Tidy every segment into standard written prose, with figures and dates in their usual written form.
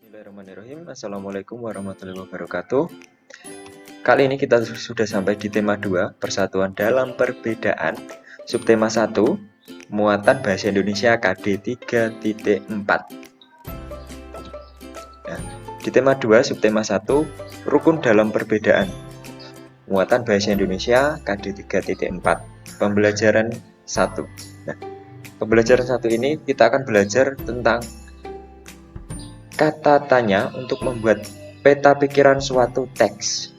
Bismillahirrahmanirrahim. Assalamualaikum warahmatullahi wabarakatuh. Kali ini kita sudah sampai di tema 2, persatuan dalam perbedaan. Subtema 1, muatan bahasa Indonesia KD 3.4. Nah, di tema 2, subtema 1, rukun dalam perbedaan. Muatan bahasa Indonesia KD 3.4. Pembelajaran 1. Nah, pembelajaran 1 ini kita akan belajar tentang kata tanya untuk membuat peta pikiran suatu teks.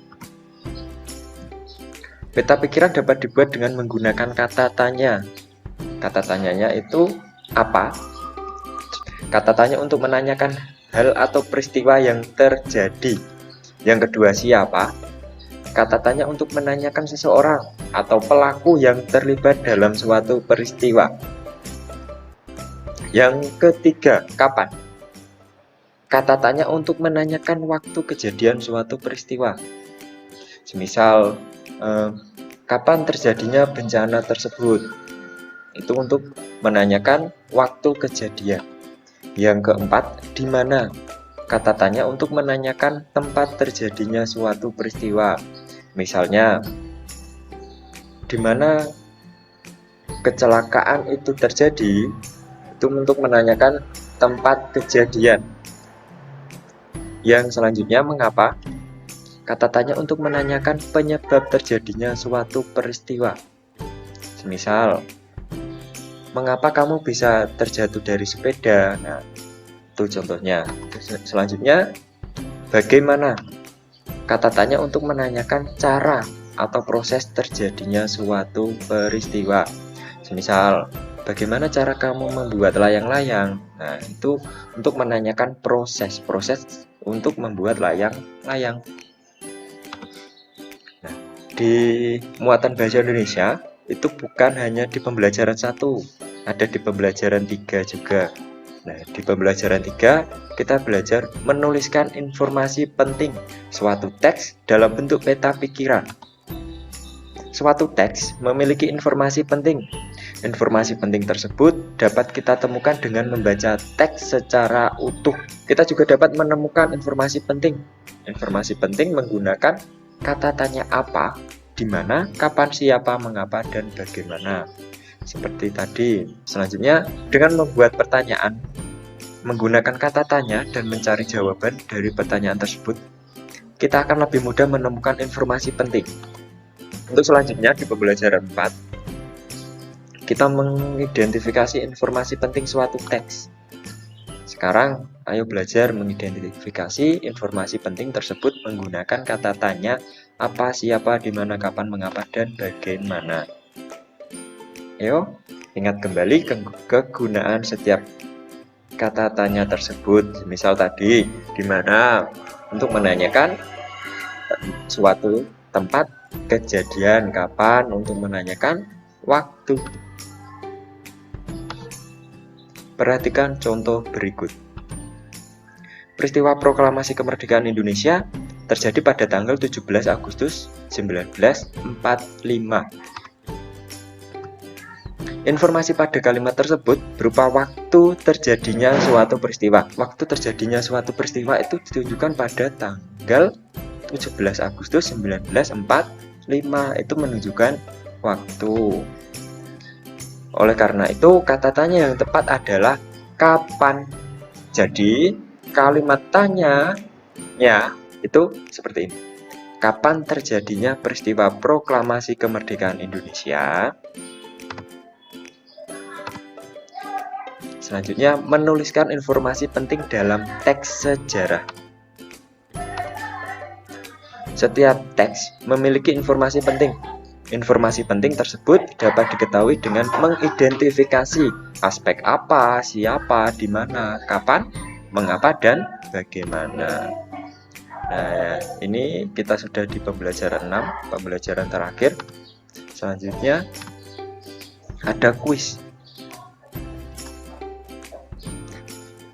Peta pikiran dapat dibuat dengan menggunakan kata tanya. Kata tanyanya itu apa? Kata tanya untuk menanyakan hal atau peristiwa yang terjadi. Yang kedua, siapa? Kata tanya untuk menanyakan seseorang atau pelaku yang terlibat dalam suatu peristiwa. Yang ketiga, kapan? Kata tanya untuk menanyakan waktu kejadian suatu peristiwa. Semisal, kapan terjadinya bencana tersebut? Itu untuk menanyakan waktu kejadian. Yang keempat, di mana? Kata tanya untuk menanyakan tempat terjadinya suatu peristiwa. Misalnya, di mana kecelakaan itu terjadi? Itu untuk menanyakan tempat kejadian. Yang selanjutnya, mengapa? Kata tanya untuk menanyakan penyebab terjadinya suatu peristiwa. Semisal, mengapa kamu bisa terjatuh dari sepeda? Nah, itu contohnya. Selanjutnya, bagaimana? Kata tanya untuk menanyakan cara atau proses terjadinya suatu peristiwa. Semisal, bagaimana cara kamu membuat layang-layang? Nah, itu untuk menanyakan proses untuk membuat layang-layang. Nah, di muatan bahasa Indonesia itu bukan hanya di pembelajaran 1, ada di pembelajaran 3 juga. Nah, di pembelajaran 3 kita belajar menuliskan informasi penting suatu teks dalam bentuk peta pikiran. Suatu teks memiliki informasi penting. Informasi penting tersebut dapat kita temukan dengan membaca teks secara utuh. Kita juga dapat menemukan informasi penting. Informasi penting menggunakan kata tanya apa, di mana, kapan, siapa, mengapa, dan bagaimana. Seperti tadi. Selanjutnya, dengan membuat pertanyaan, menggunakan kata tanya dan mencari jawaban dari pertanyaan tersebut, kita akan lebih mudah menemukan informasi penting. Untuk selanjutnya, di pembelajaran 4, kita mengidentifikasi informasi penting suatu teks. Sekarang, ayo belajar mengidentifikasi informasi penting tersebut menggunakan kata tanya apa, siapa, di mana, kapan, mengapa, dan bagaimana. Ayo, ingat kembali kegunaan setiap kata tanya tersebut. Misal tadi, di mana untuk menanyakan suatu tempat kejadian, kapan untuk menanyakan waktu. Perhatikan contoh berikut. Peristiwa proklamasi kemerdekaan Indonesia terjadi pada tanggal 17 Agustus 1945. Informasi pada kalimat tersebut berupa waktu terjadinya suatu peristiwa. Waktu terjadinya suatu peristiwa itu ditunjukkan pada tanggal 17 Agustus 1945. Itu menunjukkan waktu. Oleh karena itu, kata tanya yang tepat adalah kapan. Jadi, kalimat tanyanya itu seperti ini. Kapan terjadinya peristiwa proklamasi kemerdekaan Indonesia? Selanjutnya, menuliskan informasi penting dalam teks sejarah. Setiap teks memiliki informasi penting. Informasi penting tersebut dapat diketahui dengan mengidentifikasi aspek apa, siapa, di mana, kapan, mengapa, dan bagaimana. Nah, ini kita sudah di pembelajaran 6, pembelajaran terakhir. Selanjutnya ada kuis.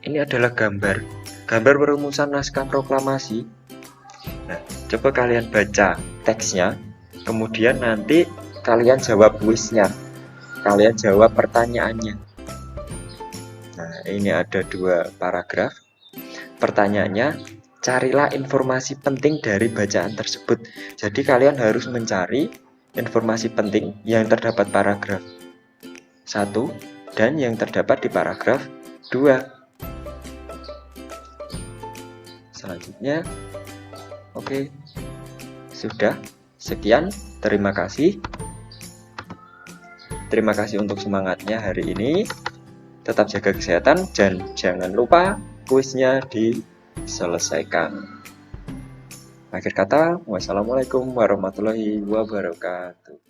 Ini adalah gambar perumusan naskah proklamasi. Nah, coba kalian baca teksnya. Kemudian nanti kalian jawab kuisnya. Kalian jawab pertanyaannya. Nah, ini ada 2 paragraf. Pertanyaannya, carilah informasi penting dari bacaan tersebut. Jadi kalian harus mencari informasi penting yang terdapat paragraf 1 dan yang terdapat di paragraf 2. Selanjutnya, oke, sudah. Sekian, terima kasih. Terima kasih untuk semangatnya hari ini. Tetap jaga kesehatan dan jangan lupa kuisnya diselesaikan. Akhir kata, wassalamualaikum warahmatullahi wabarakatuh.